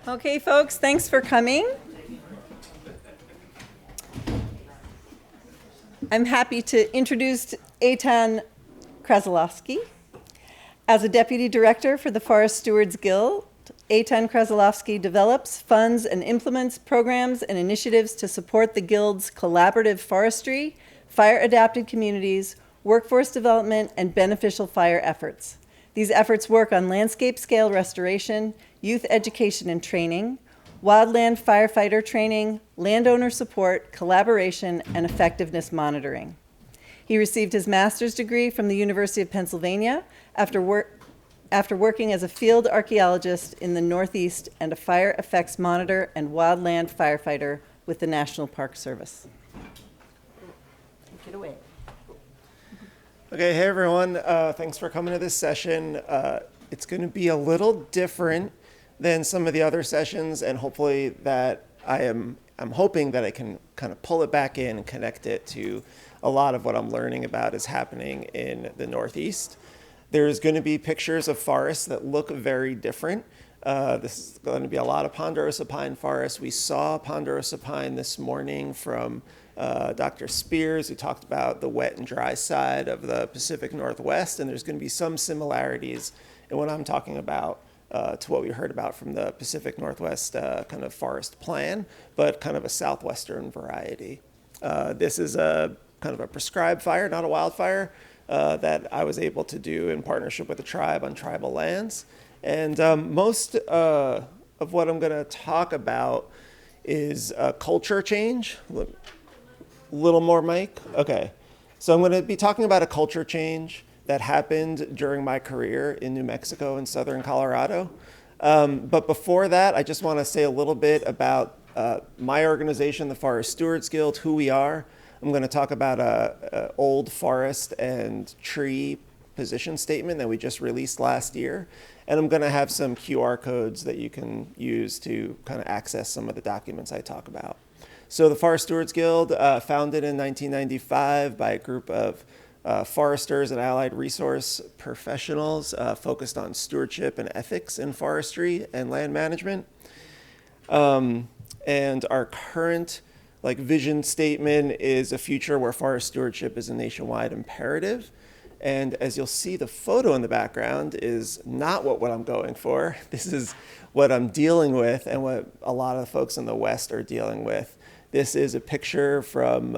Okay, folks, thanks for coming. I'm happy to introduce Eytan Krasilovsky. As a Deputy Director for the Forest Stewards Guild, Eytan Krasilovsky develops, funds, and implements programs and initiatives to support the Guild's collaborative forestry, fire-adapted communities, workforce development, and beneficial fire efforts. These efforts work on landscape-scale restoration, youth education and training, wildland firefighter training, landowner support, collaboration, and effectiveness monitoring. He received his master's degree from the University of Pennsylvania after working as a field archaeologist in the Northeast and a fire effects monitor and wildland firefighter with the National Park Service. Take it away. Okay, hey everyone. Thanks for coming to this session. It's going to be a little different than some of the other sessions, and hopefully that I'm hoping that I can kind of pull it back in and connect it to a lot of what I'm learning about is happening in the Northeast. There's going to be pictures of forests that look very different. This is going to be a lot of ponderosa pine forests. We saw ponderosa pine this morning from Dr. Spears, who talked about the wet and dry side of the Pacific Northwest, and there's going to be some similarities in what I'm talking about to what we heard about from the Pacific Northwest kind of forest plan, but kind of a southwestern variety. This is a kind of a prescribed fire, not a wildfire, that I was able to do in partnership with the tribe on tribal lands. And most of what I'm going to talk about is culture change. A little more, Mike? Okay. So I'm going to be talking about a culture change that happened during my career in New Mexico and southern Colorado. But before that, I just want to say a little bit about my organization, the Forest Stewards Guild, who we are. I'm going to talk about a old forest and tree position statement that we just released last year. And I'm going to have some QR codes that you can use to kind of access some of the documents I talk about. So the Forest Stewards Guild, founded in 1995 by a group of foresters and allied resource professionals focused on stewardship and ethics in forestry and land management. And our current vision statement is a future where forest stewardship is a nationwide imperative. And as you'll see, the photo in the background is not what I'm going for. This is what I'm dealing with and what a lot of the folks in the West are dealing with. This is a picture from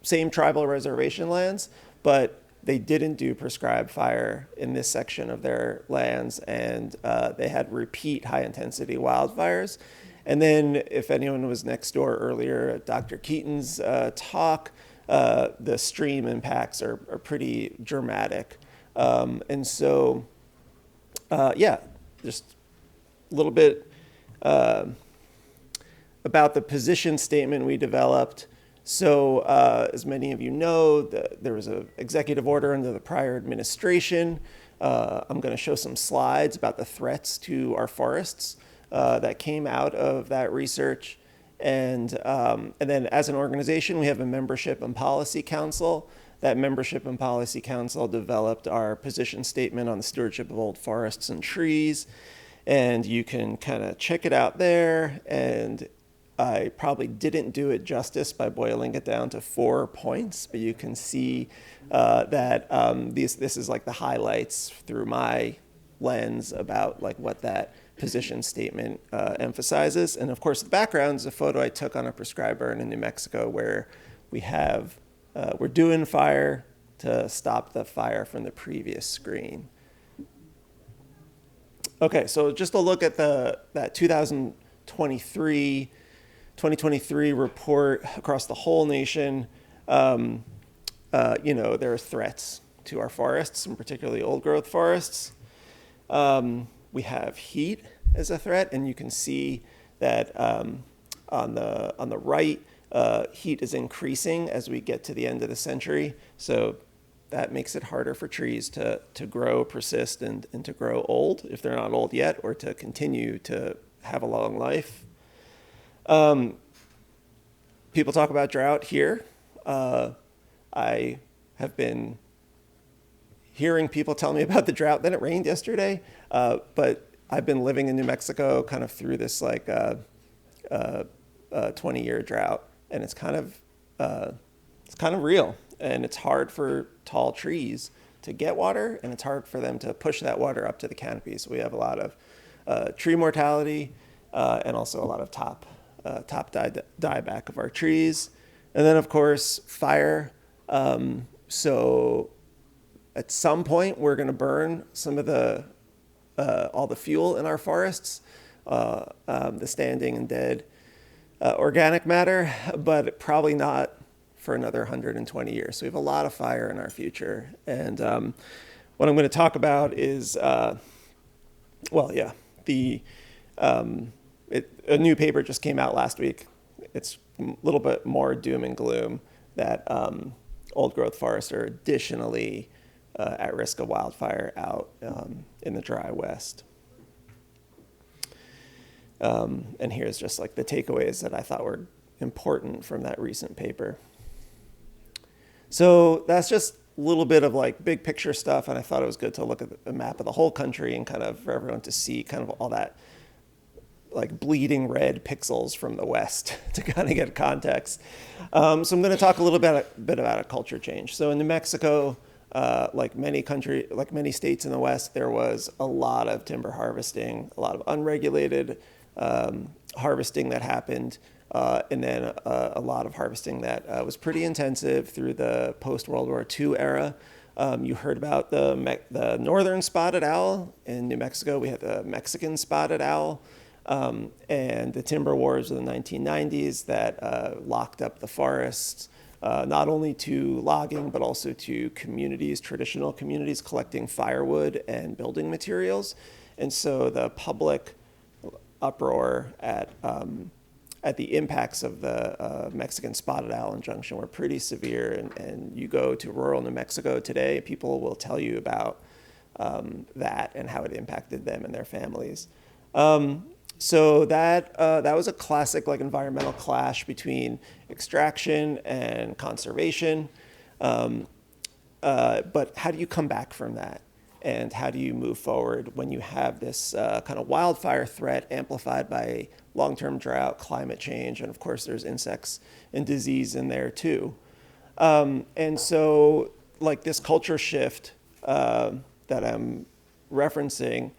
same tribal reservation lands, but they didn't do prescribed fire in this section of their lands, and they had repeat high-intensity wildfires. And then, if anyone was next door earlier at Dr. Keaton's talk, the stream impacts are pretty dramatic. And so, just a little bit about the position statement we developed. So as many of you know, there was an executive order under the prior administration. I'm going to show some slides about the threats to our forests that came out of that research. And then as an organization, we have a membership and policy council. That membership and policy council developed our position statement on the stewardship of old forests and trees. And you can kind of check it out there. And I probably didn't do it justice by boiling it down to 4 points, but you can see that this is like the highlights through my lens about what that position statement emphasizes. And of course, the background is a photo I took on a prescribed burn in New Mexico where we're doing fire to stop the fire from the previous screen. Okay, so just a look at that 2023 report across the whole nation. There are threats to our forests, and particularly old growth forests. We have heat as a threat, and you can see that on the right, heat is increasing as we get to the end of the century. So that makes it harder for trees to grow, persist, and to grow old if they're not old yet, or to continue to have a long life. People talk about drought here. I have been hearing people tell me about the drought. Then it rained yesterday, but I've been living in New Mexico kind of through this like 20-year drought, and it's kind of real, and it's hard for tall trees to get water, and it's hard for them to push that water up to the canopy. So we have a lot of tree mortality and also a lot of top dieback of our trees. And then, of course, fire. So at some point, we're going to burn some of all the fuel in our forests, the standing and dead organic matter, but probably not for another 120 years. So we have a lot of fire in our future. And what I'm going to talk about is, a new paper just came out last week. It's a little bit more doom and gloom that old growth forests are additionally at risk of wildfire out in the dry West. And here's just like the takeaways that I thought were important from that recent paper. So that's just a little bit of like big picture stuff, and I thought it was good to look at a map of the whole country and kind of for everyone to see kind of all that like bleeding red pixels from the West to kind of get context. So I'm going to talk a little bit about a culture change. So in New Mexico, like many states in the West, there was a lot of timber harvesting, a lot of unregulated harvesting that happened, and then a lot of harvesting that was pretty intensive through the post-World War II era. You heard about the northern spotted owl in New Mexico. We had the Mexican spotted owl, and the timber wars of the 1990s that locked up the forests, not only to logging, but also to communities, traditional communities, collecting firewood and building materials. And so the public uproar at the impacts of the Mexican spotted owl injunction were pretty severe. And you go to rural New Mexico today, people will tell you about that and how it impacted them and their families. So that was a classic like environmental clash between extraction and conservation. But how do you come back from that? And how do you move forward when you have this kind of wildfire threat amplified by long-term drought, climate change, and of course there's insects and disease in there too. And so like this culture shift that I'm referencing,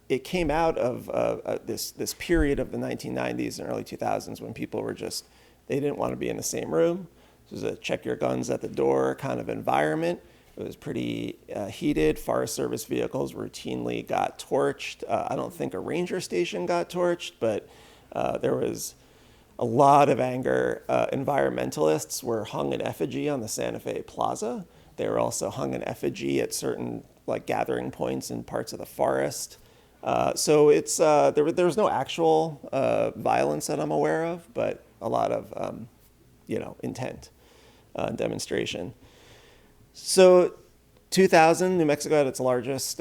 it came out of this period of the 1990s and early 2000s when people were they didn't want to be in the same room. It was a check your guns at the door kind of environment. It was pretty heated. Forest Service vehicles routinely got torched. I don't think a ranger station got torched, but there was a lot of anger. Environmentalists were hung in effigy on the Santa Fe Plaza. They were also hung in effigy at certain like gathering points in parts of the forest. So it's there was no actual violence that I'm aware of, but a lot of intent and demonstration. So 2000, New Mexico had its largest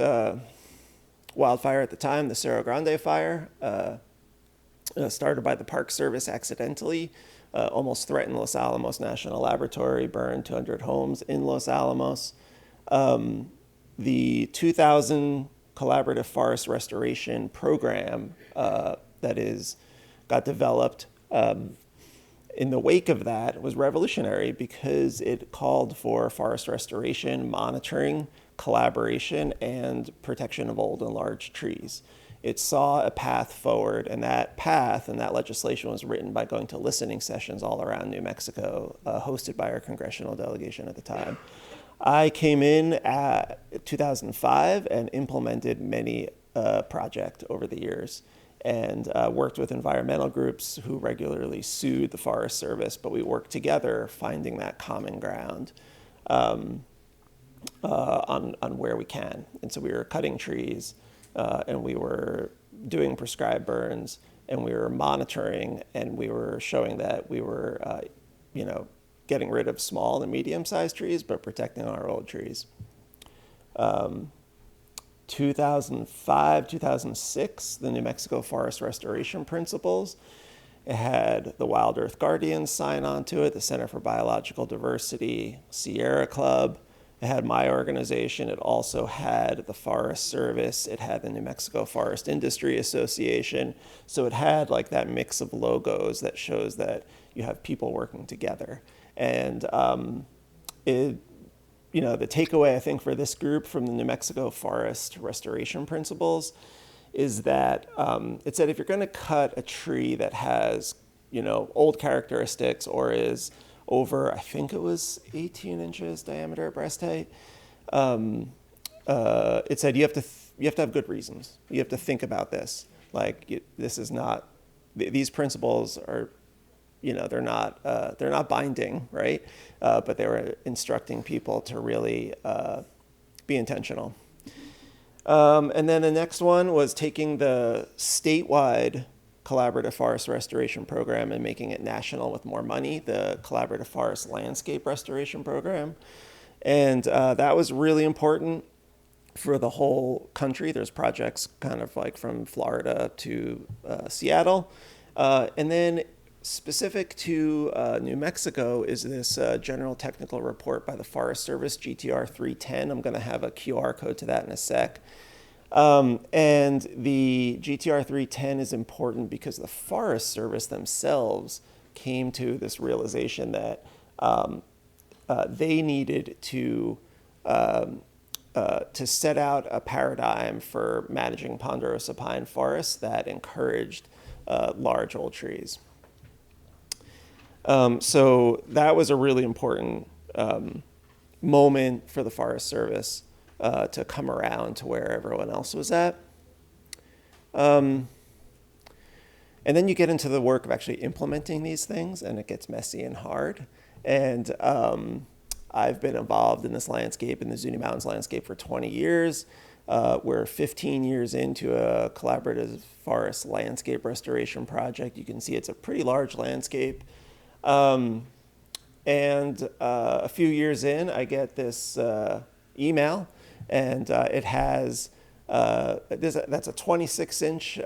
wildfire at the time, the Cerro Grande fire, started by the Park Service accidentally, almost threatened Los Alamos National Laboratory, burned 200 homes in Los Alamos. The 2000 collaborative forest restoration program got developed in the wake of that was revolutionary because it called for forest restoration, monitoring, collaboration, and protection of old and large trees. It saw a path forward, and that path and that legislation was written by going to listening sessions all around New Mexico, hosted by our congressional delegation at the time. I came in at 2005 and implemented many projects over the years and worked with environmental groups who regularly sued the Forest Service, but we worked together finding that common ground on where we can. And so we were cutting trees and we were doing prescribed burns and we were monitoring and we were showing that we were, getting rid of small and medium-sized trees, but protecting our old trees. 2005, 2006, the New Mexico Forest Restoration Principles. It had the Wild Earth Guardians sign on to it, the Center for Biological Diversity, Sierra Club, It had my organization. It also had the Forest Service. It had the New Mexico Forest Industry Association. So it had like that mix of logos that shows that you have people working together. And the takeaway I think for this group from the New Mexico Forest Restoration Principles is that it said if you're going to cut a tree that has, old characteristics or is over, I think it was 18 inches diameter at breast height, it said you have to have good reasons. You have to think about this. Like this is not, these principles are, they're not binding, right? But they were instructing people to really be intentional. And then the next one was taking the statewide collaborative forest restoration program and making it national with more money, the collaborative forest landscape restoration program. And that was really important for the whole country. There's projects kind of like from Florida to Seattle. And then specific to New Mexico is this general technical report by the Forest Service, GTR 310. I'm going to have a QR code to that in a sec. And the GTR 310 is important because the Forest Service themselves came to this realization that they needed to set out a paradigm for managing ponderosa pine forests that encouraged large old trees. So that was a really important moment for the Forest Service to come around to where everyone else was at. And then you get into the work of actually implementing these things, and it gets messy and hard. And I've been involved in this landscape, in the Zuni Mountains landscape, for 20 years. We're 15 years into a collaborative forest landscape restoration project. You can see it's a pretty large landscape. And a few years in, I get this email, and it has, that's a 26-inch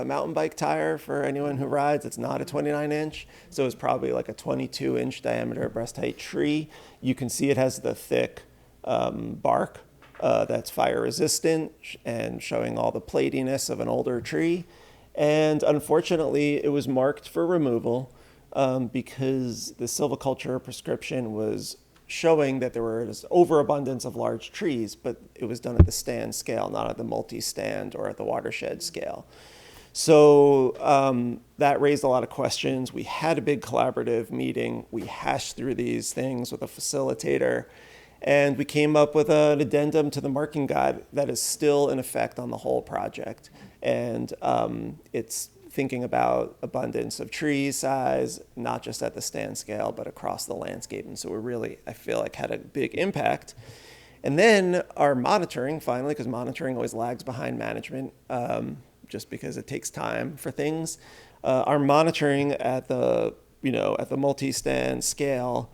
mountain bike tire for anyone who rides. It's not a 29-inch, so it's probably like a 22-inch diameter breast height tree. You can see it has the thick bark that's fire resistant and showing all the platiness of an older tree. And unfortunately, it was marked for removal because the silviculture prescription was showing that there was overabundance of large trees, but it was done at the stand scale, not at the multi-stand or at the watershed scale. So that raised a lot of questions. We had a big collaborative meeting. We hashed through these things with a facilitator, and we came up with an addendum to the marking guide that is still in effect on the whole project. And it's thinking about abundance of tree size, not just at the stand scale, but across the landscape. And so we really, I feel like, had a big impact. And then our monitoring, finally, because monitoring always lags behind management, just because it takes time for things. Our monitoring at the multi-stand scale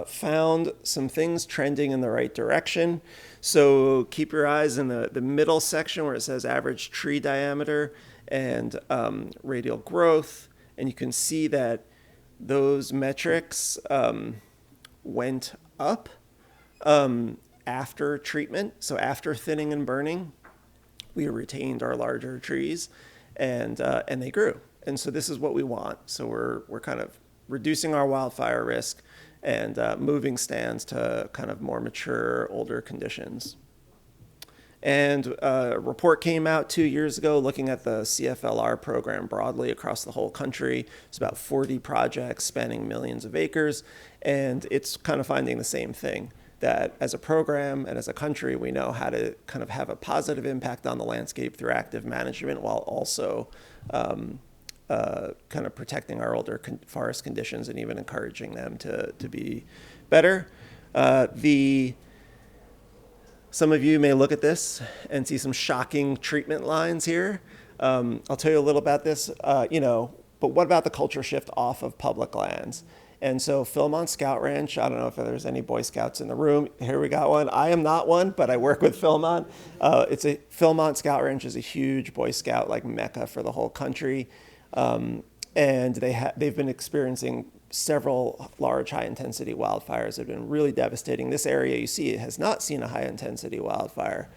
found some things trending in the right direction. So keep your eyes in the middle section where it says average tree diameter and radial growth. And you can see that those metrics went up after treatment. So after thinning and burning, we retained our larger trees and they grew. And so this is what we want. So we're kind of reducing our wildfire risk and moving stands to kind of more mature, older conditions. And a report came out 2 years ago looking at the CFLR program broadly across the whole country. It's about 40 projects spanning millions of acres, and it's kind of finding the same thing, that as a program and as a country, we know how to kind of have a positive impact on the landscape through active management while also kind of protecting our older forest conditions and even encouraging them to be better. Some of you may look at this and see some shocking treatment lines here. I'll tell you a little about this, but what about the culture shift off of public lands? And so Philmont Scout Ranch, I don't know if there's any Boy Scouts in the room. Here we got one. I am not one, but I work with Philmont. Philmont Scout Ranch is a huge Boy Scout like mecca for the whole country. And and they've been experiencing several large high-intensity wildfires that have been really devastating. This area you see has not seen a high-intensity wildfire.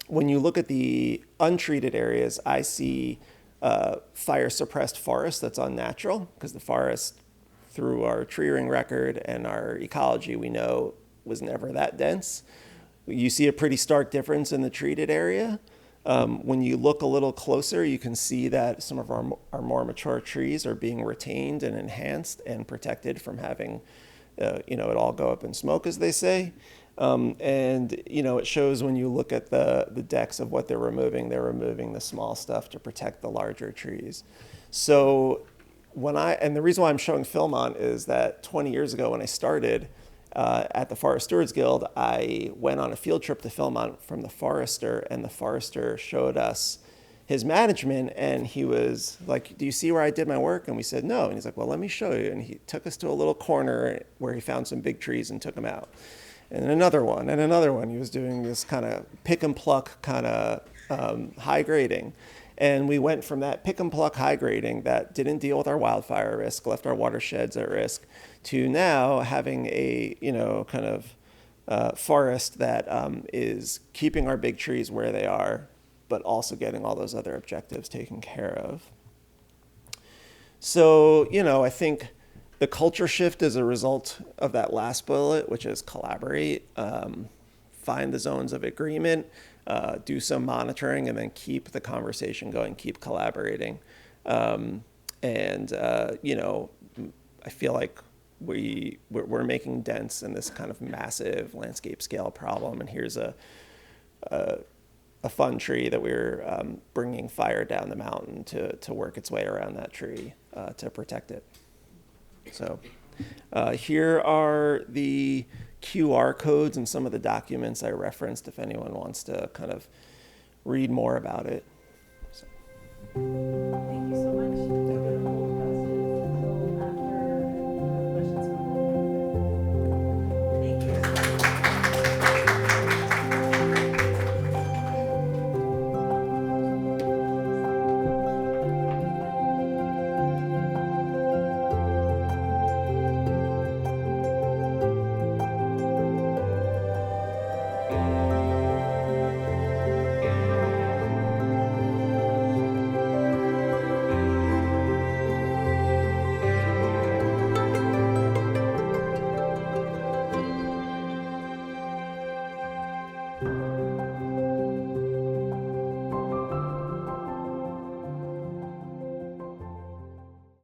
When you look at the untreated areas, I see fire-suppressed forest that's unnatural, because the forest, through our tree ring record and our ecology, we know was never that dense. You see a pretty stark difference in the treated area. When you look a little closer, you can see that some of our more mature trees are being retained and enhanced and protected from having, it all go up in smoke, as they say. It shows when you look at the decks of what they're removing the small stuff to protect the larger trees. So and the reason why I'm showing film on is that 20 years ago when I started, at the Forest Stewards Guild, I went on a field trip to Philmont from the forester, and the forester showed us his management, and he was like, "Do you see where I did my work?" And we said, "No." And he's like, "Well, let me show you." And he took us to a little corner where he found some big trees and took them out. And another one, and another one. He was doing this kind of pick and pluck kind of high grading. And we went from that pick and pluck high grading that didn't deal with our wildfire risk, left our watersheds at risk, to now having a kind of forest that is keeping our big trees where they are, but also getting all those other objectives taken care of. So I think the culture shift is a result of that last bullet, which is collaborate, find the zones of agreement, do some monitoring, and then keep the conversation going, keep collaborating. I feel like we're making dents in this kind of massive landscape scale problem. And here's a fun tree that we're bringing fire down the mountain to work its way around that tree to protect it. So here are the QR codes and some of the documents I referenced if anyone wants to kind of read more about it. So. Thank you so much.